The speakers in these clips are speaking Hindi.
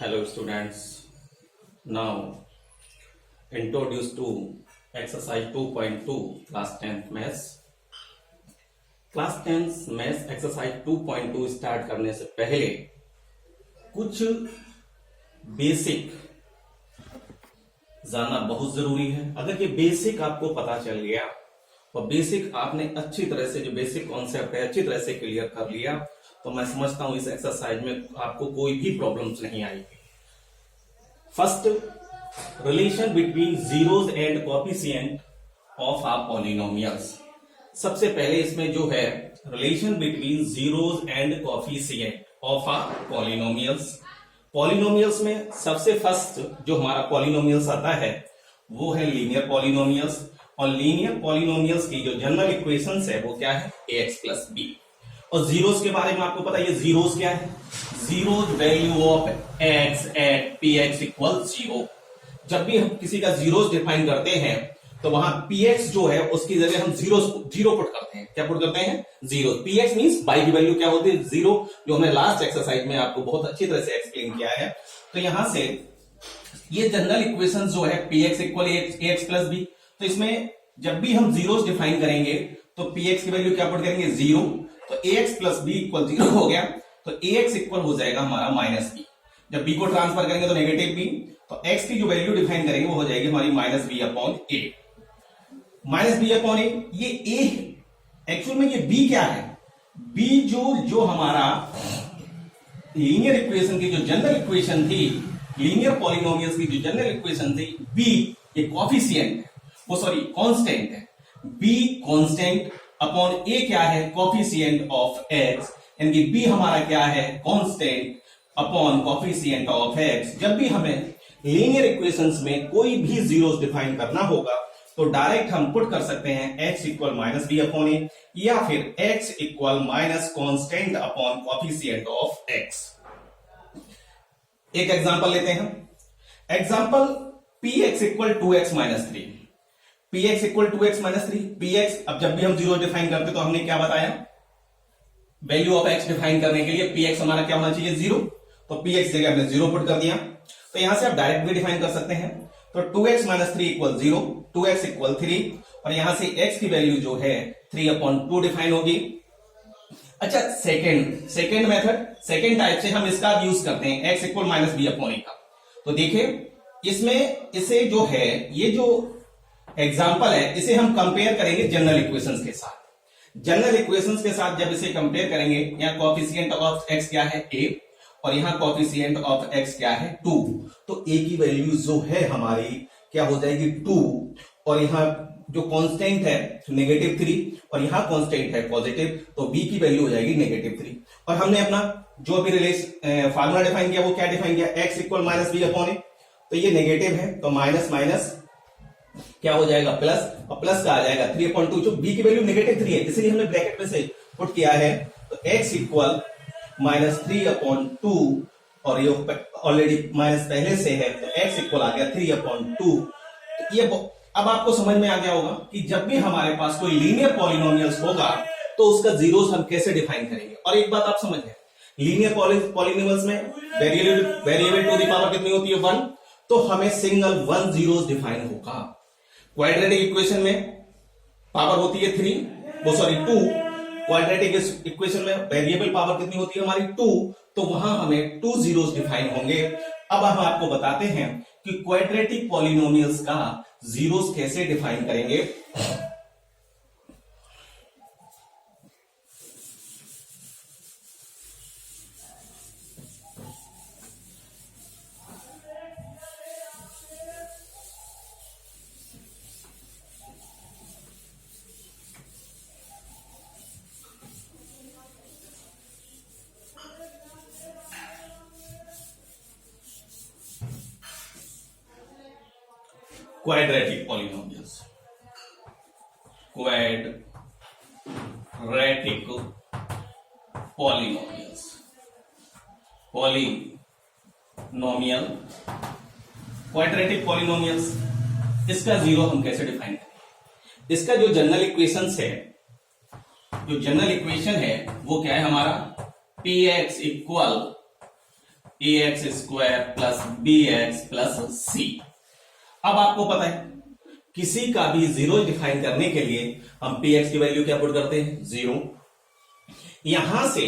Hello students, now introduce to exercise 2.2 class 10th maths. Class 10th maths exercise 2.2 start करने से पहले कुछ बेसिक जानना बहुत जरूरी है। अगर ये बेसिक आपको पता चल गया और बेसिक आपने अच्छी तरह से जो बेसिक कॉन्सेप्ट है अच्छी तरह से क्लियर कर लिया तो मैं समझता हूं इस एक्सरसाइज में आपको कोई भी प्रॉब्लम्स नहीं आएगी। First, relation between zeros and coefficient of a polynomials. सबसे पहले इसमें जो है relation between zeros and coefficient of a polynomials. Polynomials में सबसे फर्स्ट जो हमारा पॉलिनोमियल्स आता है वो है लीनियर पॉलिनोमियल्स, और लीनियर पॉलिनोमियल्स की जो जनरल इक्वेशंस है वो क्या है, ax प्लस बी। और जीरोस के बारे में आपको पता है, ये जीरोस क्या है, zeros value of x at px equal 0। जब भी हम किसी का जीरोस डिफाइन करते हैं तो वहां px जो है उसकी जगह हम जीरो पुट करते हैं। क्या पुट करते हैं, जीरो। px मींस बाई की वैल्यू क्या होती है, जीरो, जो हमने लास्ट एक्सरसाइज में आपको बहुत अच्छी तरह से एक्सप्लेन किया है। तो यहां से ये जनरल इक्वेशन जो है px equal ax plus b, तो इसमें जब भी हम जीरोस डिफाइन करेंगे तो px की वैल्यू क्या पुट करेंगे, जीरो। तो ax प्लस बी इक्वल 0 हो गया, तो ax इक्वल हो जाएगा हमारा माइनस बी। जब b को ट्रांसफर करेंगे तो नेगेटिव बी, तो x की जो वैल्यू डिफाइन करेंगे वो हो जाएगी हमारी minus B upon A. Minus B upon ए, ये a एक्चुअल में ये b क्या है, b जो हमारा लीनियर इक्वेशन की जो जनरल इक्वेशन थी, लीनियर पॉलिनोमियल्स की जो जनरल इक्वेशन थी, b ये कोएफिशिएंट है, वो सॉरी कांस्टेंट है। b कांस्टेंट अपॉन a क्या है, कोएफिशिएंट ऑफ x, यानी कि b हमारा क्या है, constant upon coefficient of x। जब भी हमें लीनियर इक्वेशंस में कोई भी जीरोस डिफाइन करना होगा तो डायरेक्ट हम पुट कर सकते हैं x equal minus B upon A, या फिर x equal minus constant upon coefficient of x। एक एग्जांपल लेते हैं, example px equal 2x minus 3। px equal 2x minus 3, px अब जब भी हम जीरो डिफाइन करते तो हमने क्या बताया, वैल्यू ऑफ x डिफाइन करने के लिए px हमारा क्या होना चाहिए, जीरो। तो px जगह हमने जीरो पुट कर दिया। तो यहां से आप डायरेक्ट भी डिफाइन कर सकते हैं, तो 2x minus 3 equal 0, 2x equal 3, और यहां से x की वैल्यू जो है 3/2 डिफाइन होगी। अच्छा, सेकेंड मेथड, सेकेंड टाइप से हम इसका यूज करते हैं, x equal minus B upon A का। तो देखिए इसमें इसे जो है, ये जो एग्जाम्पल है इसे हम कंपेयर करेंगे जनरल इक्वेशंस के साथ। जनरल इक्वेशंस के साथ जब इसे कंपेयर करेंगे, यहाँ कोएफिशिएंट ऑफ x क्या है, a, और यहाँ कोएफिशिएंट ऑफ x क्या है, 2। तो a की वैल्यू जो है हमारी क्या हो जाएगी, 2, और यहाँ जो कांस्टेंट है नेगेटिव 3, और यहाँ कांस्टेंट है पॉजिटिव, तो b की वैल्यू हो जाएगी नेगेटिव 3। और हमने अपना जो भी फार्मूला डिफाइन किया वो क्या डिफाइन किया, x equal minus B upon A. तो ये नेगेटिव है तो माइनस माइनस क्या हो जाएगा, प्लस, और प्लस का आ जाएगा 3/2, जो b की वैल्यू नेगेटिव 3 है इसलिए हमने ब्रैकेट में से पुट किया है। तो x इक्वल माइनस 3/2, और ये ऑलरेडी माइनस पहले से है तो x इक्वल आ गया 3/2। तो ये अब आपको समझ में आ गया होगा कि जब भी हमारे पास कोई लीनियर पॉलिनोमियल्स होगा तो उसका जीरोस हम कैसे डिफाइन करेंगे। और एक बात आप समझ गए, लीनियर पॉलिनोमियल्स में वेरिएबल टू द पावर कितनी होती है, 1, तो हमें सिंगल 1 जीरोस डिफाइन होगा। क्वाड्रेटिक इक्वेशन में पावर होती है 2। क्वाड्रेटिक इक्वेशन में वेरिएबल पावर कितनी होती है हमारी, 2, तो वहां हमें 2 जीरोस डिफाइन होंगे। अब हम आपको बताते हैं कि क्वाड्रेटिक पॉलिनोमियल्स का जीरोस कैसे डिफाइन करेंगे। क्वाड्रेटिक पॉलिनोमियल्स, क्वाड्रेटिक पॉलिनोमियल्स, इसका जीरो हम कैसे डिफाइन करेंगे। इसका जो जनरल इक्वेशंस है, जो जनरल इक्वेशन है वो क्या है हमारा, px equal A X square plus B X plus C. अब आपको पता है किसी का भी जीरो डिफाइन करने के लिए हम पी एक्स की वैल्यू क्या पुट करते हैं, जीरो। यहां से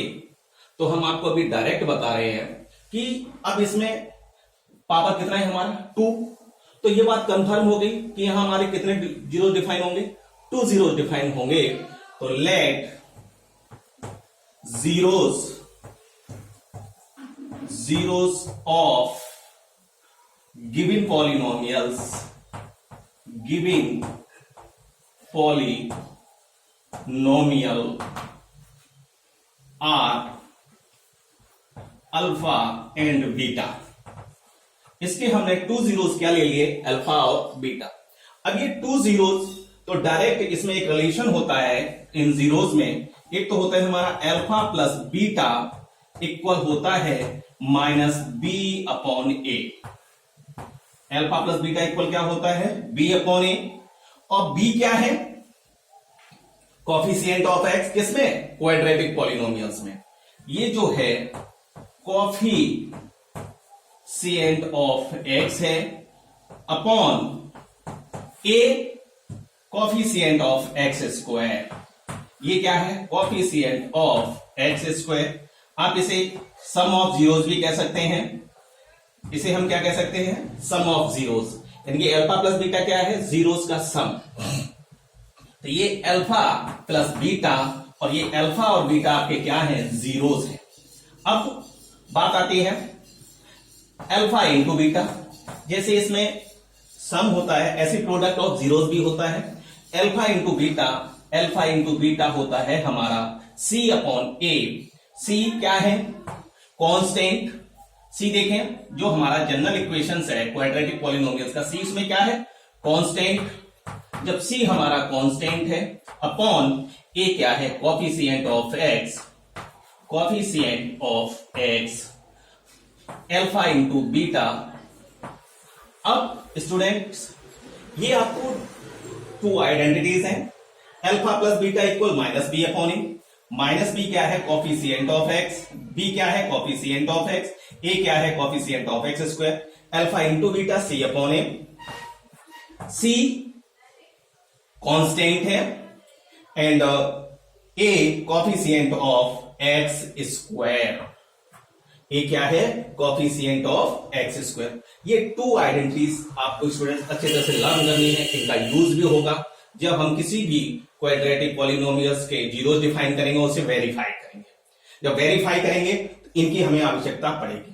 तो हम आपको अभी डायरेक्ट बता रहे हैं कि अब इसमें पावर कितना है हमारा, 2। तो ये बात कंफर्म हो गई कि यहां हमारे कितने जीरो डिफाइन होंगे, 2 जीरो डिफाइन होंगे। तो let zeros of given polynomials are alpha and beta. इसके हमने 2 जीरोस क्या ले लिए, अल्फा और बीटा। अब ये 2 जीरोस तो डायरेक्ट इसमें एक रिलेशन होता है इन जीरोस में, एक तो होता है हमारा अल्फा प्लस बीटा इक्वल होता है माइनस बी अपॉन ए। अल्फा प्लस बीटा इक्वल क्या होता है, बी अपॉन ए। और बी क्या है, कोफिशिएंट ऑफ एक्स, किसमें, क्वाड्रेटिक पॉलिनोमियल्स में। ये जो है कोफिशिएंट ऑफ एक्स है upon A coefficient of X square. ये क्या है, कोफिशिएंट ऑफ एक्स स्क्वायर। आप इसे सम ऑफ जीरोस भी कह सकते हैं, इसे हम क्या कह सकते हैं, सम ऑफ जीरोस। यानी कि अल्फा प्लस बीटा क्या है, जीरोस का सम। तो ये अल्फा प्लस बीटा और ये अल्फा और बीटा आपके क्या है, जीरोस है। अब बात आती है अल्फा इंटू बीटा। जैसे इसमें सम होता है ऐसे प्रोडक्ट ऑफ जीरोस भी होता है। अल्फा इंटू बीटा होता है हमारा सी अपॉन ए। सी क्या है, कांस्टेंट। सी देखें जो हमारा जनरल इक्वेशंस है क्वाड्रेटिक पॉलिनोमियल्स का, सी इसमें क्या है, कांस्टेंट। जब सी हमारा कांस्टेंट है अपॉन ए क्या है, coefficient of X alpha into beta. अब स्टूडेंट्स ये आपको 2 आइडेंटिटीज हैं, alpha plus beta equal minus B upon A. Minus B क्या है, कोफिशिएंट ऑफ एक्स, बी क्या है, कोफिशिएंट ऑफ एक्स, ए क्या है, coefficient of X square. Alpha into beta C upon A. C constant है and A coefficient of X square. A क्या है, कोफिशिएंट ऑफ एक्स स्क्वायर। ये 2 आइडेंटिटीज आपको स्टूडेंट्स अच्छे तरह से लर्न करनी है, इनका यूज भी होगा जब हम किसी भी क्वाड्रेटिक पॉलिनोमियल्स के जीरोस डिफाइन करेंगे, उसे वेरीफाई करेंगे। जब वेरीफाई करेंगे तो इनकी हमें आवश्यकता पड़ेगी।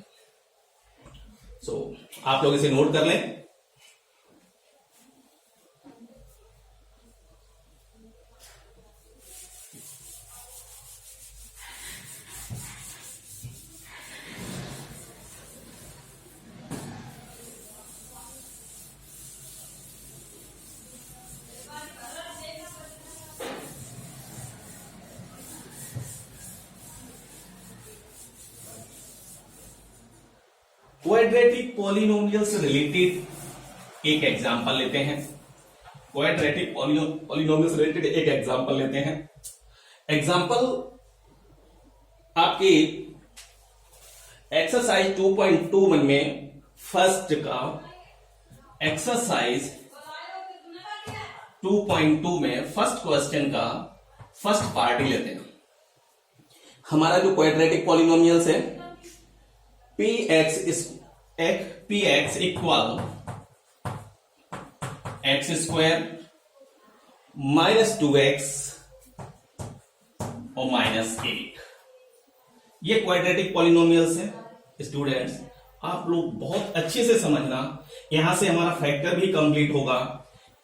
आप लोग इसे नोट कर लें। क्वाड्रेटिक पॉलिनोमियल से रिलेटेड एक एग्जांपल लेते हैं। क्वाड्रेटिक पॉलिनोमियल से रिलेटेड एक एग्जांपल लेते हैं। एग्जांपल आपके एक्सरसाइज 2.21 में फर्स्ट का एक्सरसाइज 2.2 में फर्स्ट क्वेश्चन का फर्स्ट पार्ट ही लेते हैं। हमारा जो क्वाड्रेटिक पॉलिनोमियल्स है px equal x square minus 2x और माइनस 8, ये क्वाड्रेटिक पॉलिनोमियल्स है। स्टूडेंट्स आप लोग बहुत अच्छे से समझना, यहां से हमारा फैक्टर भी कंप्लीट होगा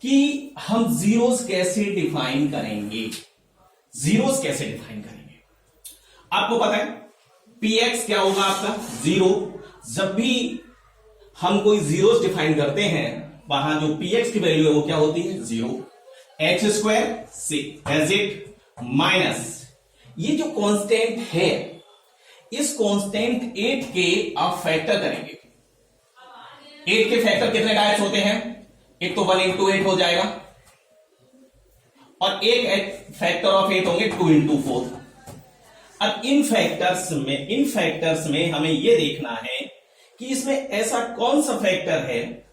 कि हम जीरोस कैसे डिफाइन करेंगे। जीरोस कैसे डिफाइन करेंगे आपको पता है, px क्या होगा आपका, जीरो। जब भी हम कोई जीरोस डिफाइन करते हैं वहां जो px की वैल्यू है वो क्या होती है, जीरो। एक्स स्क्वायर से एज इट माइनस ये जो कांस्टेंट है, इस कांस्टेंट 8 के आप फैक्टर करेंगे। 8 के फैक्टर कितने टाइप्स होते हैं, एक तो 1 इंटू 8 हो जाएगा और एक फैक्टर ऑफ 8 होंगे 2 इंटू 4। अब इन फैक्टर्स में हमें यह देखना है कि इसमें ऐसा कौन सा फैक्टर है,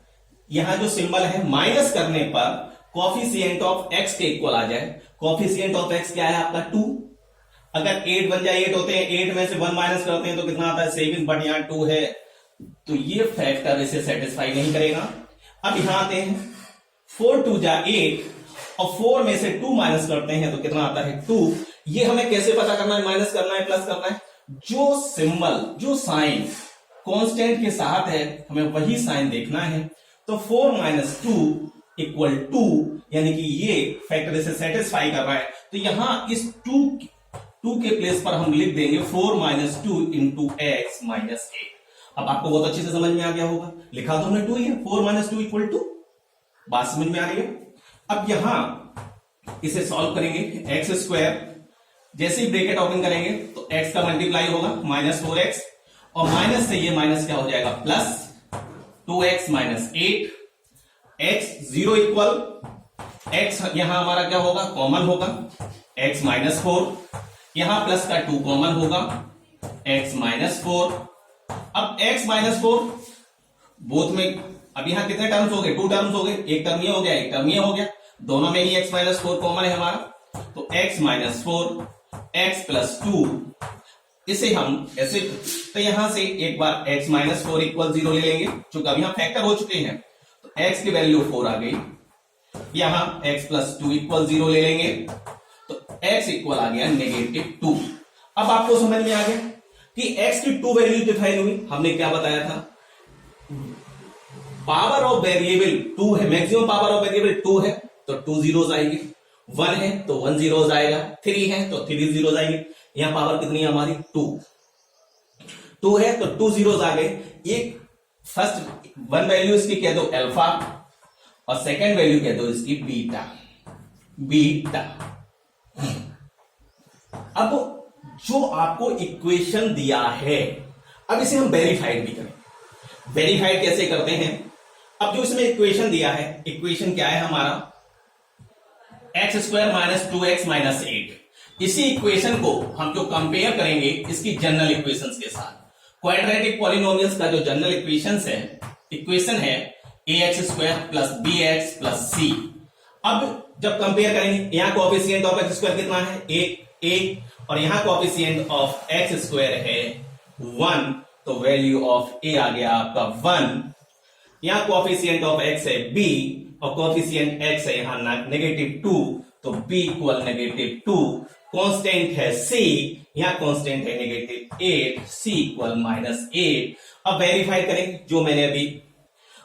यहां जो सिंबल है माइनस करने पर कॉफिशिएंट ऑफ एक्स के इक्वल आ जाए। कॉफिशिएंट ऑफ एक्स क्या है आपका 2। अगर 8 बन जाए 8 होते हैं, 8 में से 1 माइनस करते हैं तो कितना आता है 7, बट यहां 2 है तो ये फैक्टर इसे सेटिस्फाई नहीं करेगा। अब यहां आते हैं 4 2 जा 8 और 4 में से 2 माइनस करते हैं तो कितना आता है 2। ये हमें कैसे पता करना है, माइनस करना है प्लस करना है, जो सिंबल जो साइन कांस्टेंट के साथ है हमें वही साइन देखना है। तो 4 माइनस 2 इक्वल 2, यानी कि ये फैक्टर इसे सेटिस्फाई कर रहा है। तो यहां इस 2 के प्लेस पर हम लिख देंगे 4 माइनस 2 इंटू एक्स माइनस 8। अब आपको बहुत अच्छे से समझ में आ गया होगा, लिखा तो हमने 2 ही है, 4 माइनस 2 इक्वल 2, बात समझ में आ रही है। अब यहां इसे सॉल्व करेंगे, एक्स स्क्वायर जैसे ही ब्रैकेट ओपन करेंगे तो एक्स का मल्टीप्लाई होगा माइनस 4x और माइनस से ये माइनस क्या हो जाएगा plus 2x minus 8, x 0 equal x यहां हमारा क्या होगा कॉमन होगा x माइनस 4, यहां प्लस का 2 कॉमन होगा x माइनस 4। अब x माइनस 4 बोथ में, अब यहां कितने टर्म्स हो गए 2 टर्म्स हो गए, एक टर्म ये हो गया एक टर्म ये हो गया, दोनों में ही x माइनस 4 कॉमन है हमारा, तो x माइनस 4 x प्लस 2, इसे हम ऐसे, तो यहां से एक बार x माइनस 4 इक्वल 0 ले लेंगे, चूंकि अब यहां फैक्टर हो चुके हैं तो x की वैल्यू 4 आ गई, यहां x प्लस 2 इक्वल 0 ले लेंगे तो x इक्वल आ गया -2। अब आपको समझ में आ गया कि x की 2 वैल्यू डिफाइन हुई। हमने क्या बताया था, पावर ऑफ वेरिएबल 2 है, मैक्सिमम पावर ऑफ वेरिएबल 2 है तो 2 जीरोस आएंगे, 1 है तो 1 जीरोस आएगा, 3 है तो 3 जीरोस आएंगे। यहां पावर कितनी है हमारी 2 है तो 2 जीरोस आ गए। एक फर्स्ट 1 वैल्यू इसकी कह दो अल्फा और सेकंड वैल्यू कह दो इसकी बीटा। अब जो आपको इक्वेशन दिया है, अब इसे हम वेरीफाइड भी करें। वेरीफाइड कैसे करते हैं, अब जो इसमें इक्वेशन दिया है, इक्वेशन क्या है हमारा x square minus 2x minus 8। इसी इक्वेशन को हम जो कंपेयर करेंगे इसकी जनरल इक्वेशंस के साथ, क्वाड्रेटिक पॉलिनोमियल्स का जो जनरल इक्वेशन है ax square plus bx plus c। अब जब कंपेयर करेंगे, यहां कोएफिशिएंट ऑफ एक्स स्क्वायर कितना है 1 और यहां कोएफिशिएंट ऑफ एक्स स्क्वायर है 1, तो वैल्यू ऑफ a आ गया आपका 1। यहां कोएफिशिएंट ऑफ x है b और कोएफिशिएंट x है यहां -2, तो b इक्वल -2। कांस्टेंट है c, यहां कांस्टेंट है -8, c इक्वल -8। अब वेरीफाई करेंगे, जो मैंने अभी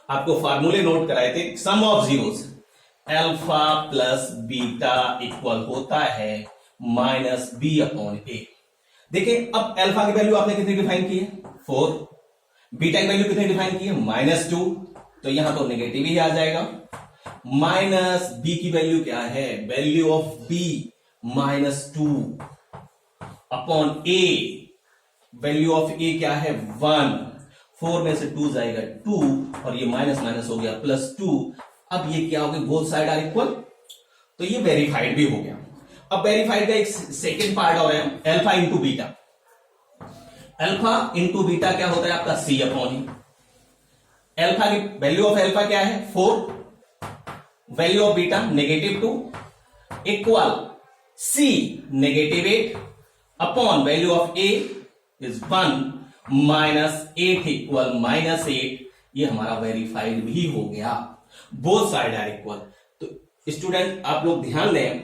आपको फार्मूले नोट कराए थे, sum of zeros alpha plus beta equal होता है -b/a। देखिए अब अल्फा की वैल्यू आपने कितनी डिफाइन की है 4, बीटा की वैल्यू कितनी डिफाइन की है -2, तो यहां तो नेगेटिव ही आ जाएगा। माइनस बी की वैल्यू क्या है, value of B -2 upon A, value of A क्या है 1, 4 में से 2 जाएगा 2 और ये माइनस माइनस हो गया +2। अब ये क्या हो गया, बोथ साइड आर इक्वल, तो ये वेरीफाइड भी हो गया। अब वेरीफाइड का एक सेकेंड पार्ट और है alpha into beta. Alpha into beta क्या होता है आपका c अपॉन ई। अल्फा की वैल्यू ऑफ अल्फा क्या है 4, value of beta -2 equal c -8 upon value of a is 1 -8 equal -8। ये हमारा वेरीफाइड भी हो गया, बोथ साइड आर इक्वल। तो स्टूडेंट आप लोग ध्यान दें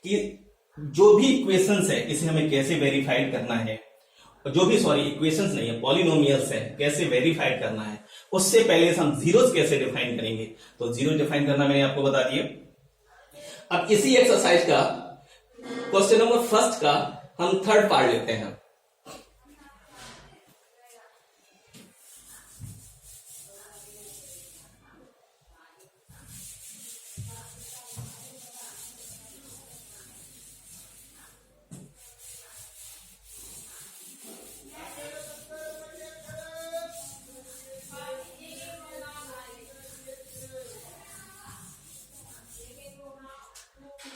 कि जो भी इक्वेशंस है इसे हमें कैसे वेरीफाइड करना है, जो भी इक्वेशंस नहीं है पॉलिनोमियल्स है कैसे वेरीफाइड करना है, उससे पहले हम जीरोस कैसे डिफाइन करेंगे। तो जीरो डिफाइन करना मैंने आपको बता दिया। अब इसी एक्सरसाइज का क्वेश्चन नंबर फर्स्ट का हम थर्ड पार्ट लेते हैं।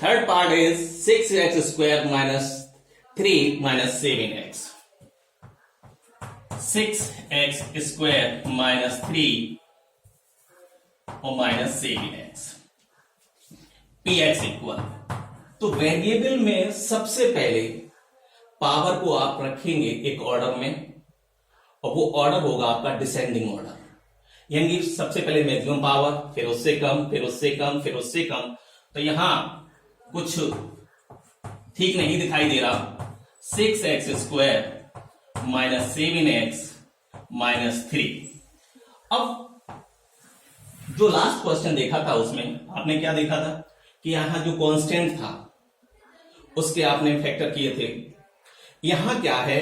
Third part is 6x square minus 3 minus 7x. 6x² minus 3 और माइनस 7x px इक्वल। तो वेरिएबल में सबसे पहले पावर को आप रखेंगे एक ऑर्डर में, और वो ऑर्डर होगा आपका डिसेंडिंग ऑर्डर, यानी कि सबसे पहले मैक्सिमम पावर, फिर उससे कम, फिर उससे कम, फिर उससे कम। तो यहां कुछ ठीक नहीं दिखाई दे रहा। 6x² minus 7x minus 3। अब जो लास्ट क्वेश्चन देखा था उसमें आपने क्या देखा था कि यहां जो कांस्टेंट था उसके आपने फैक्टर किए थे। यहां क्या है,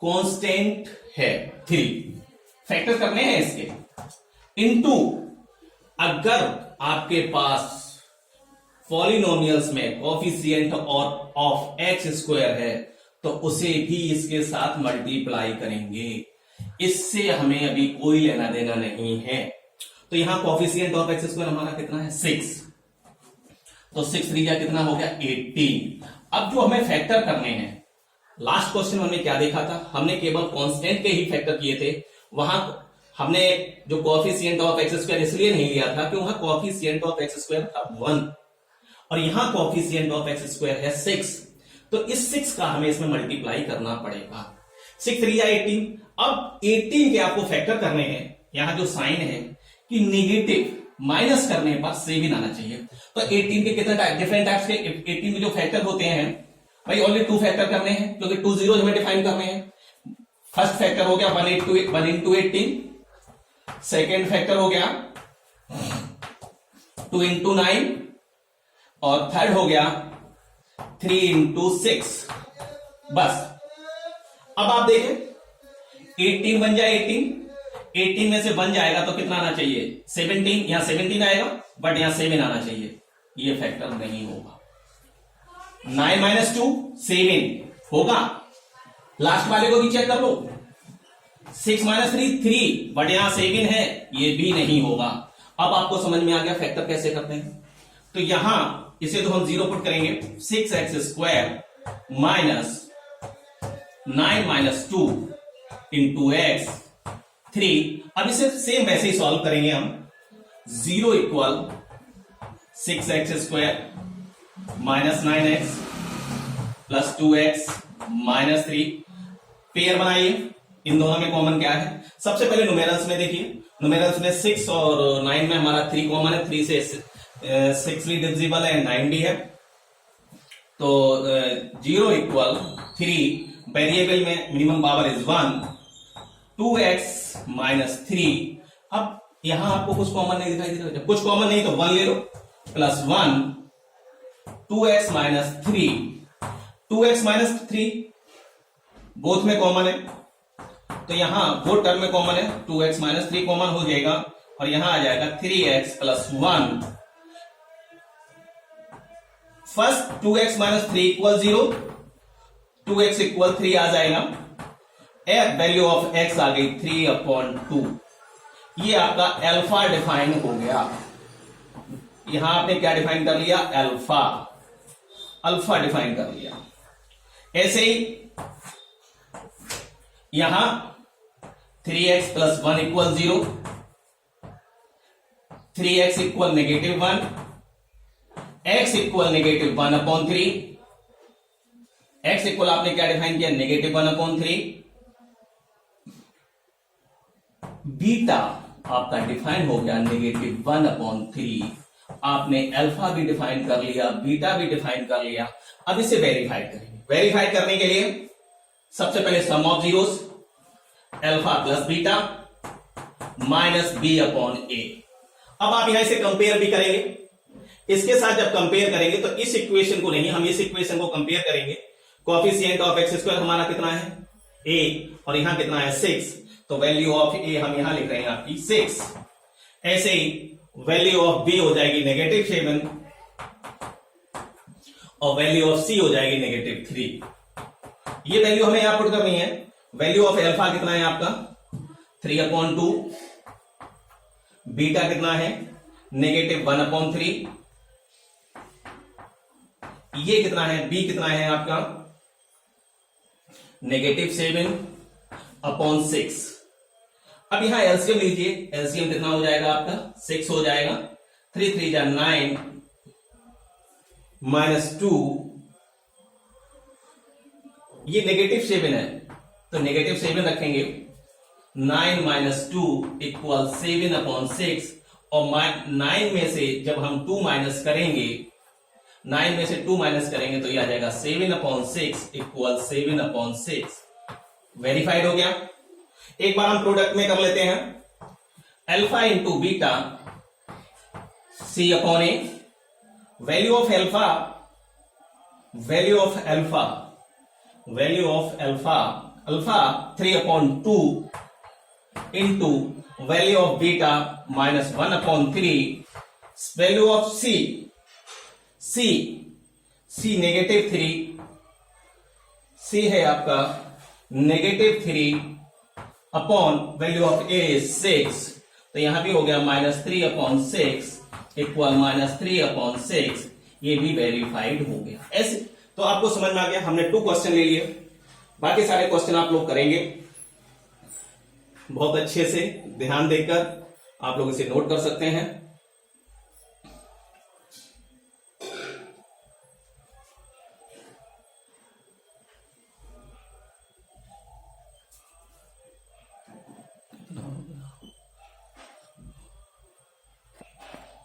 कांस्टेंट है 3, फैक्टर करने हैं इसके इनटू, अगर आपके पास पॉलिनोमियल्स में कोफिशिएंट और ऑफ x² है तो उसे भी इसके साथ मल्टीप्लाई करेंगे। इससे हमें अभी कोई लेना देना नहीं है। तो यहां कोफिशिएंट ऑफ x² हमारा कितना है 6, तो 6 3 कितना हो गया 18। अब जो हमें फैक्टर करने हैं, लास्ट क्वेश्चन हमने क्या देखा था, हमने केवल कांस्टेंट के ही फैक्टर किए थे। वहां हमने जो कोफिशिएंट ऑफ x² इसलिए नहीं लिया था कि वहां कोफिशिएंट ऑफ x² था 1 और यहां कोफिशिएंट ऑफ x² है 6। तो इस 6 का हमें इसमें मल्टीप्लाई करना पड़ेगा। 6 3 18। अब 18 के आपको फैक्टर करने हैं, यहां जो साइन है कि नेगेटिव माइनस करने पर 7 आना चाहिए। तो 18 के कितने डिफरेंट टाइप्स के 18 के जो फैक्टर होते हैं भाई, ओनली 2 फैक्टर करने हैं क्योंकि 2 जीरो हमें डिफाइन करने हैं। फर्स्ट फैक्टर हो गया 1 into 18, सेकेंड फैक्टर हो गया 2 into 9 और थर्ड हो गया 3 into 6। बस अब आप देखें 18 बन जाए 18 में से बन जाएगा तो कितना आना चाहिए 17, यहां 17 आएगा बट यहां 7 आना चाहिए, ये फैक्टर नहीं होगा। 9 minus 2 7 होगा, लास्ट वाले को भी चेक कर लो। 6 minus 3 3 बट यहां 7 है, ये भी नहीं होगा। अब आपको समझ में आ गया फैक्टर कैसे करते हैं। तो यहां इसे तो हम जीरो पुट करेंगे, 6x² minus 9 minus 2 into x 3। अब इसे सेम वैसे ही सॉल्व करेंगे हम। 0 equal 6x² minus 9x plus 2x minus 3। Pair बनाइए, इन दोनों में कॉमन क्या है। सबसे पहले न्यूमेरल्स में देखिए, न्यूमेरल्स में 6 और 9 में हमारा 3 कॉमन है, 3 से 6 भी डिविजिबल है, 9 भी है। तो 0 इक्वल 3, वेरिएबल में minimum power is 1, 2x minus 3। अब यहां आपको कुछ कॉमन नहीं दिखाई दे रहा, जब कुछ कॉमन नहीं तो 1 ले लो, plus 1 2x minus 3, 2x minus 3 both में कॉमन है, तो यहां वो टर्म में कॉमन है, 2x माइनस 3 कॉमन हो जाएगा और यहां आ जाएगा 3x plus 1। First 2x minus 3 equal 0, 2x equal 3 आ जाएगा, वैल्यू ऑफ x आ गई 3/2। ये आपका अल्फा डिफाइन हो गया। यहां आपने क्या डिफाइन कर लिया, अल्फा डिफाइन कर लिया। ऐसे ही यहां 3x plus 1 equal 0, 3x equal -1, x equal -1/3। x equal आपने क्या डिफाइन किया, -1/3। बीटा आपका डिफाइन हो गया -1/3। आपने अल्फा भी डिफाइन कर लिया, बीटा भी डिफाइन कर लिया। अब इसे वेरीफाई करेंगे। वेरीफाई करने के लिए सबसे पहले sum of zeros, alpha plus beta minus b/a। अब आप यहां से कंपेयर भी करेंगे, इसके साथ जब कंपेयर करेंगे तो इस इक्वेशन को नहीं, हम इस इक्वेशन को कंपेयर करेंगे। कोएफिशिएंट ऑफ x² हमारा कितना है a और यहां कितना है 6, तो वैल्यू ऑफ a हम यहां लिख रहे हैं आपकी 6। ऐसे ही वैल्यू ऑफ b हो जाएगी -7 और वैल्यू ऑफ c हो जाएगी -3। ये वैल्यू हमें यहां पुट करनी है। वैल्यू ऑफ अल्फा कितना है आपका 3/2, बीटा कितना है -1/3, ये कितना है b कितना है आपका -7 अपॉन 6। अब यहां एलसीएम लीजिए, एलसीएम कितना हो जाएगा आपका 6 हो जाएगा। 3 3 जा 9 -2, ये -7 है तो -7 रखेंगे। 9 - 2 इक्वल 7 अपॉन 6, और 9 में से जब हम 2 माइनस करेंगे, 9 में से 2 माइनस करेंगे तो ये आ जाएगा 7 अपॉन 6 इक्वल 7 अपॉन 6। वेरीफाइड हो गया। एक बार हम प्रोडक्ट में कर लेते हैं। Alpha into beta C upon A, value of alpha, value of alpha, value of alpha, alpha 3/2 into value of beta -1/3, value of C, C -3, C है आपका -3 अपॉन वैल्यू ऑफ ए 6, तो यहां भी हो गया -3/6 इक्वल -3/6, ये भी वेरीफाइड हो गया। ऐसे तो आपको समझ में आ गया। हमने 2 क्वेश्चन ले लिए, बाकी सारे क्वेश्चन आप लोग करेंगे बहुत अच्छे से ध्यान देकर, आप लोग इसे नोट कर सकते हैं।